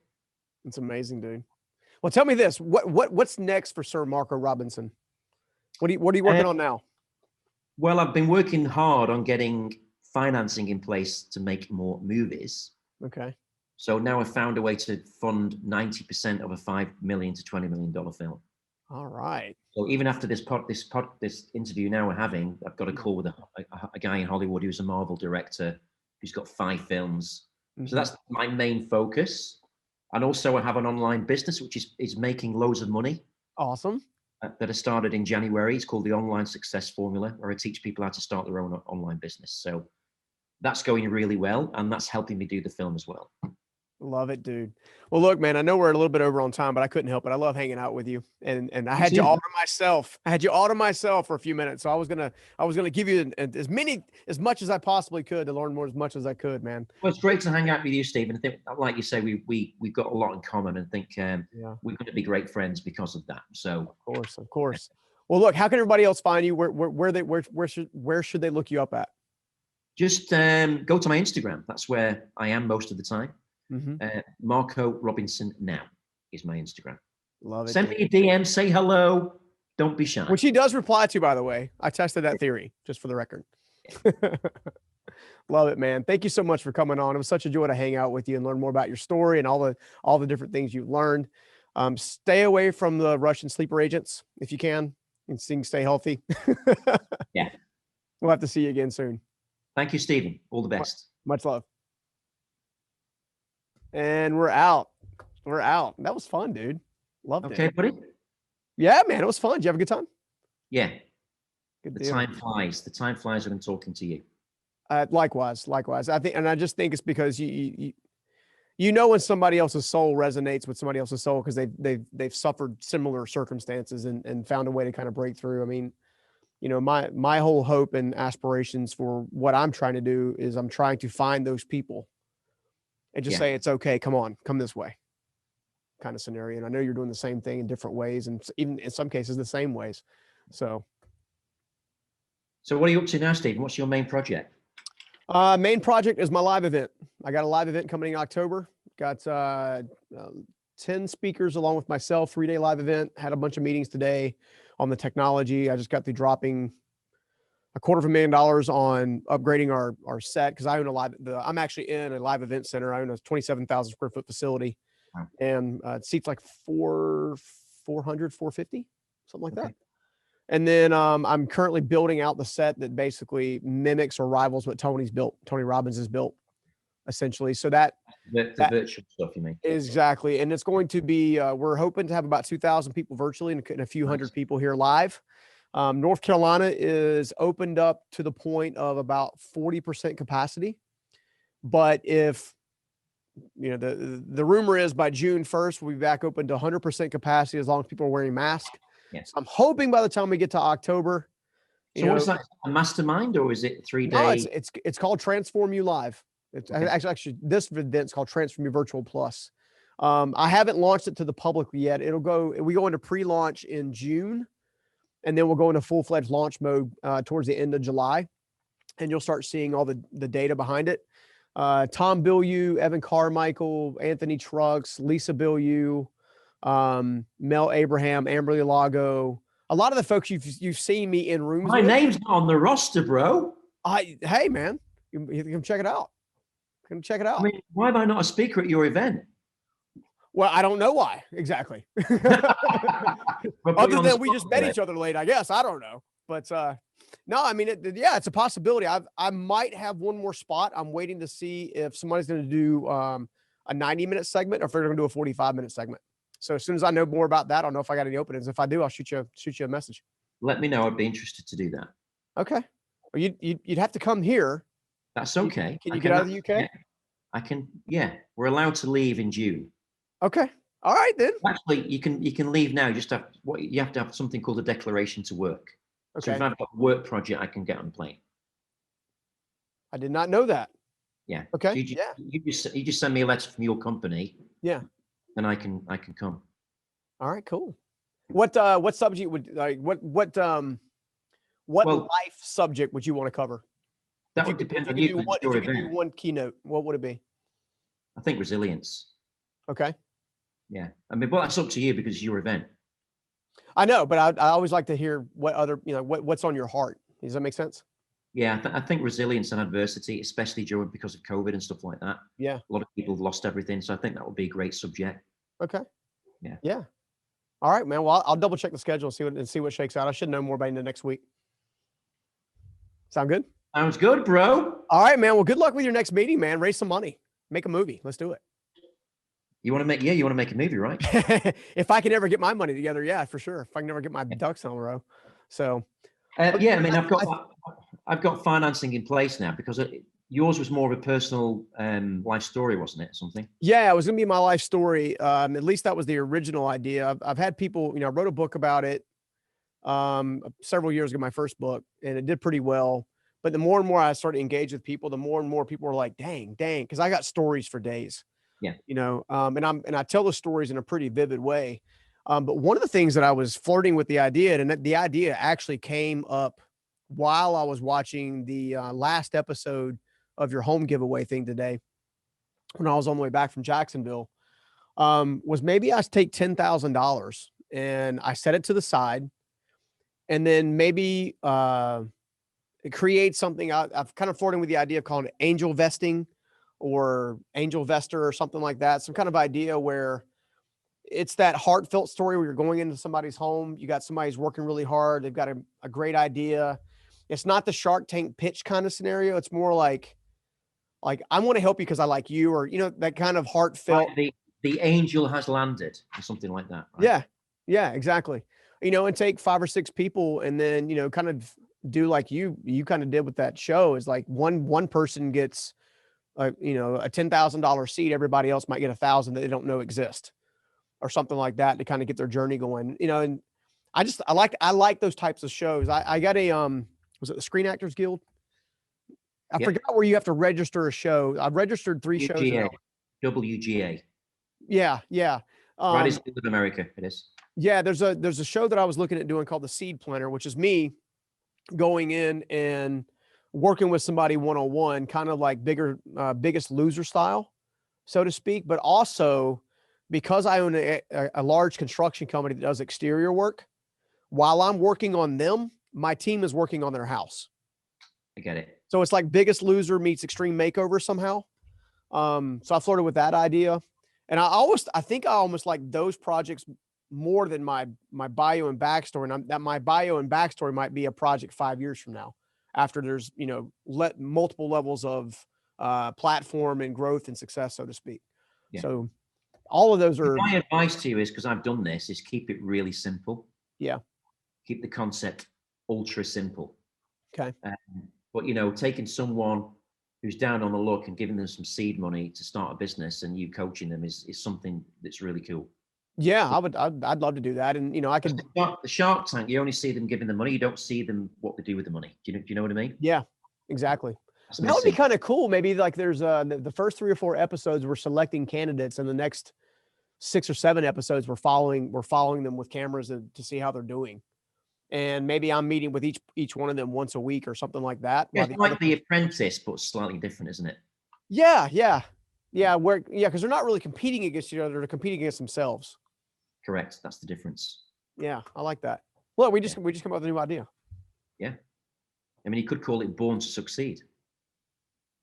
It's amazing, dude. Well, tell me this: what's next for Sir Marco Robinson? What are you working on now? Well, I've been working hard on getting financing in place to make more movies. Okay. So now I've found a way to fund 90% of a $5 million to $20 million film. All right. So even after this interview now we're having, I've got a call with a guy in Hollywood who's a Marvel director who's got 5 films. Mm-hmm. So that's my main focus. And also I have an online business which is making loads of money. Awesome. That I started in January. It's called the Online Success Formula, where I teach people how to start their own online business. So that's going really well, and that's helping me do the film as well. Love it, dude. Well, look, man, I know we're a little bit over on time, but I couldn't help it. I love hanging out with you, and I had you all to myself. I had you all to myself for a few minutes, so I was gonna give you as much as I possibly could to learn more as much as I could, man. Well, it's great to hang out with you, Stephen. I think, like you say, we've got a lot in common, and think we're going to be great friends because of that. So, of course. Well, look, how can everybody else find you? Where should they look you up at? Just go to my Instagram. That's where I am most of the time. Mm-hmm. Marco Robinson Now is my Instagram. Love it. Send me a DM, say hello. Don't be shy. Which he does reply to, by the way. I tested that theory, just for the record. Love it, man. Thank you so much for coming on. It was such a joy to hang out with you and learn more about your story and all the different things you've learned. Stay away from the Russian sleeper agents if you can, and stay healthy. Yeah. We'll have to see you again soon. Thank you, Stephen. All the best. Much love. And we're out. That was fun, dude. Loved it. Okay, buddy. Yeah, man. It was fun. Did you have a good time? Yeah. Good the deal. time flies. The time flies when I'm talking to you. Likewise. I just think it's because you know when somebody else's soul resonates with somebody else's soul because they've suffered similar circumstances and found a way to kind of break through. I mean, my whole hope and aspirations for what I'm trying to do is I'm trying to find those people and just say, it's okay. Come this way kind of scenario. And I know you're doing the same thing in different ways, and even in some cases, the same ways. So what are you up to now, Stephen? What's your main project? Main project is my live event. I got a live event coming in October. Got 10 speakers along with myself, 3-day live event. Had a bunch of meetings today on the technology. I just got through dropping $250,000 on upgrading our set because I own I'm actually in a live event center. I own a 27,000 square foot facility, and it seats like 400, 450, something like that. And then I'm currently building out the set that basically mimics or rivals what Tony Robbins has built, essentially. So that the virtual stuff, you mean? Exactly. And it's going to be, we're hoping to have about 2,000 people virtually and a few hundred people here live. North Carolina is opened up to the point of about 40% capacity. But if, the rumor is by June 1st, we'll be back open to 100% capacity as long as people are wearing masks. Yes. So I'm hoping by the time we get to October. So what's that, a mastermind, or is it 3 No, days? it's called Transform You Live. It's actually this event's called Transform You Virtual Plus. I haven't launched it to the public yet. We go into pre-launch in June, and then we'll go into full-fledged launch mode towards the end of July, and you'll start seeing all the data behind it. Tom Bilyeu, Evan Carmichael, Anthony Trucks, Lisa Bilyeu, Mel Abraham, Amberly Lago, a lot of the folks you've seen me in rooms. My name's not on the roster, bro. Hey man, you can check it out. Check it out. I mean, why am I not a speaker at your event? Well, I don't know why exactly. Other than we just met each other late, I guess. I don't know, but no, I mean, it's a possibility. I might have one more spot. I'm waiting to see if somebody's going to do a 90-minute segment or if they're going to do a 45-minute segment. So as soon as I know more about that, I'll know if I got any openings. If I do, I'll shoot you a message. let me know. I'd be interested to do that. Okay. Well, you'd have to come here. That's okay. Can you get out of the UK? Yeah, I can. Yeah, we're allowed to leave in June. Okay. All right then. Actually, you can leave now. You have to have something called a declaration to work. Okay. So if I've got a work project, I can get on a plane. I did not know that. Yeah. Okay. So you just send me a letter from your company. Yeah. And I can come. All right. Cool. What subject would like what life subject would you want to cover? That would depend on you. If you could do one keynote, what would it be? I think resilience. Okay. Yeah. I mean, well, that's up to you because it's your event. I know, but I always like to hear what other, what's on your heart. Does that make sense? Yeah. I think resilience and adversity, especially because of COVID and stuff like that. Yeah. A lot of people have lost everything. So I think that would be a great subject. Okay. Yeah. Yeah. All right, man. Well, I'll double check the schedule and see what shakes out. I should know more by the next week. Sound good? Sounds good, bro. All right, man. Well, good luck with your next meeting, man. Raise some money. Make a movie. Let's do it. You want to make a movie, right? If I can ever get my money together, yeah, for sure. If I can never get my ducks in a row. So yeah, I mean, I've got financing in place now because yours was more of a personal life story, wasn't it? Something. Yeah, it was gonna be my life story. At least that was the original idea. I've had people, I wrote a book about it several years ago, my first book, and it did pretty well. But the more and more I started to engage with people, the more and more people were like, dang, because I got stories for days. Yeah. And I tell the stories in a pretty vivid way. But one of the things that I was flirting with the idea, and the idea actually came up while I was watching the last episode of your home giveaway thing today, when I was on the way back from Jacksonville, was maybe I take $10,000 and I set it to the side, and then maybe create something. I've kind of flirting with the idea of calling it angel vesting or angel vestor or something like that. Some kind of idea where it's that heartfelt story where you're going into somebody's home. You got somebody who's working really hard. They've got a great idea. It's not the Shark Tank pitch kind of scenario. It's more like I want to help you because I like you, or that kind of heartfelt. Like the angel has landed, or something like that. Right? Yeah, exactly. And take 5 or 6 people, and then kind of do like you kind of did with that show. Is like one person gets a $10,000 seat. Everybody else might get 1,000 that they don't know exist, or something like that, to kind of get their journey going. And I like those types of shows. I got a was it the Screen Actors Guild? I forgot where you have to register a show. I've registered 3 shows now. WGA. Yeah. Right, it's in America. It is. Yeah, there's a show that I was looking at doing called The Seed Planter, which is me going in and working with somebody one-on-one, kind of like Biggest Loser style, so to speak. But also, because I own a large construction company that does exterior work, while I'm working on them, my team is working on their house. I get it. So it's like Biggest Loser meets Extreme Makeover somehow. So I flirted with that idea. And I think I almost like those projects more than my bio and backstory. And that my bio and backstory might be a project 5 years from now, after there's, multiple levels of platform and growth and success, so to speak. Yeah. So all of those are. My advice to you is, because I've done this, is keep it really simple. Yeah. Keep the concept ultra simple. Okay. But taking someone who's down on the luck and giving them some seed money to start a business, and you coaching them is something that's really cool. Yeah, I'd love to do that. And I could. The Shark Tank, you only see them giving the money. You don't see them what they do with the money. Do you know what I mean? Yeah, exactly. That would be kind of cool. Maybe like there's the first 3 or 4 episodes we're selecting candidates, and the next 6 or 7 episodes we're following them with cameras to see how they're doing. And maybe I'm meeting with each one of them once a week or something like that. Yeah, it's like The Apprentice, but slightly different, isn't it? Yeah. Because they're not really competing against each other; they're competing against themselves. Correct. That's the difference. Yeah, I like that. Look, we just come up with a new idea. Yeah. I mean, you could call it Born to Succeed.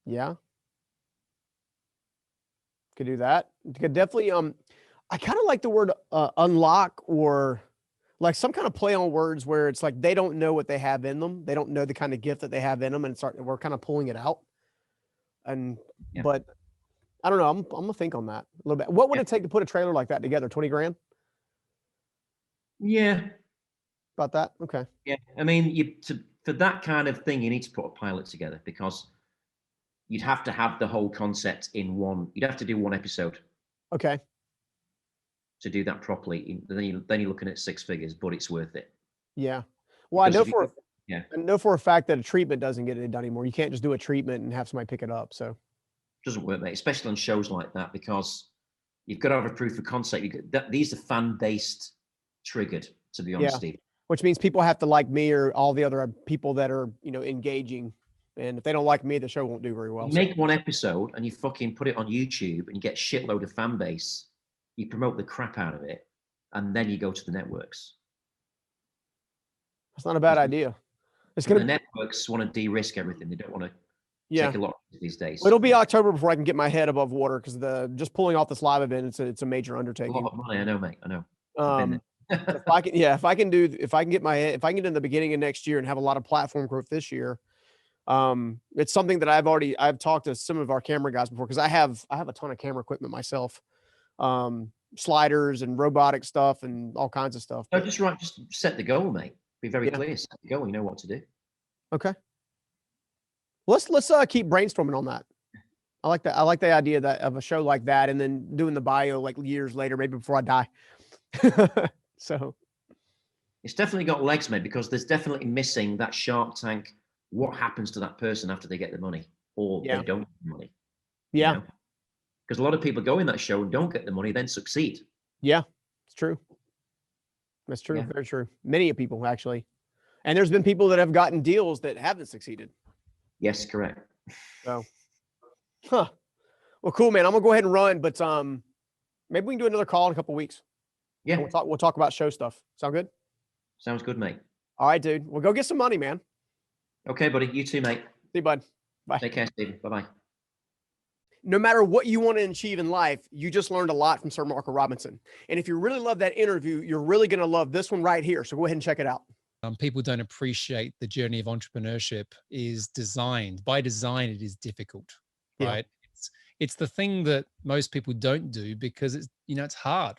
Yeah. Could do that. Could definitely. I kind of like the word unlock, or like some kind of play on words where it's like they don't know what they have in them. They don't know the kind of gift that they have in them, and we're kind of pulling it out. But I don't know. I'm gonna think on that a little bit. What would it take to put a trailer like that together? 20 grand? Yeah. about that. Okay. Yeah, I mean, for that kind of thing, you need to put a pilot together, because you'd have to have the whole concept in one. You'd have to do one episode Okay. to do that properly. Then you're looking at 6 figures, but it's worth it. Yeah. Well, I Because know for a fact that a treatment doesn't get it done anymore. You can't just do a treatment and have somebody pick it up. So doesn't work, mate, especially on shows like that, because you've got to have a proof of concept. These are fan-based triggered, to be honest, Steve. which means people have to like me or all the other people that are, engaging. And if they don't like me, the show won't do very well. You make one episode and you fucking put it on YouTube and you get a shitload of fan base. You promote the crap out of it, and then you go to the networks. That's not a bad idea. The networks want to de-risk everything. They don't want to take a lot these days. It'll be October before I can get my head above water, because just pulling off this live event, it's a major undertaking. A lot of money, I know, mate. I know. If I can get in the beginning of next year and have a lot of platform growth this year, it's something that I've talked to some of our camera guys before, because I have a ton of camera equipment myself, sliders and robotic stuff and all kinds of stuff. No, just set the goal, mate. Be very clear. Set the goal. You know what to do. Okay. Let's keep brainstorming on that. I like that. I like the idea of a show like that, and then doing the bio like years later, maybe before I die. So it's definitely got legs, mate, because there's definitely missing that Shark Tank. What happens to that person after they get the money, or they don't get the money? Yeah. Because a lot of people go in that show and don't get the money, then succeed. Yeah, it's true. That's true. Yeah. Very true. Many people, actually. And there's been people that have gotten deals that haven't succeeded. Yes, correct. So, well, cool, man. I'm gonna go ahead and run, but maybe we can do another call in a couple of weeks. Yeah, we'll talk about show stuff. Sound good? Sounds good, mate. All right, dude. Well, go get some money, man. Okay, buddy. You too, mate. See you, bud. Bye. Take care, Stephen. Bye-bye. No matter what you want to achieve in life, you just learned a lot from Sir Marco Robinson. And if you really love that interview, you're really going to love this one right here. So go ahead and check it out. People don't appreciate the journey of entrepreneurship is designed. By design, it is difficult, right? It's the thing that most people don't do because it's hard,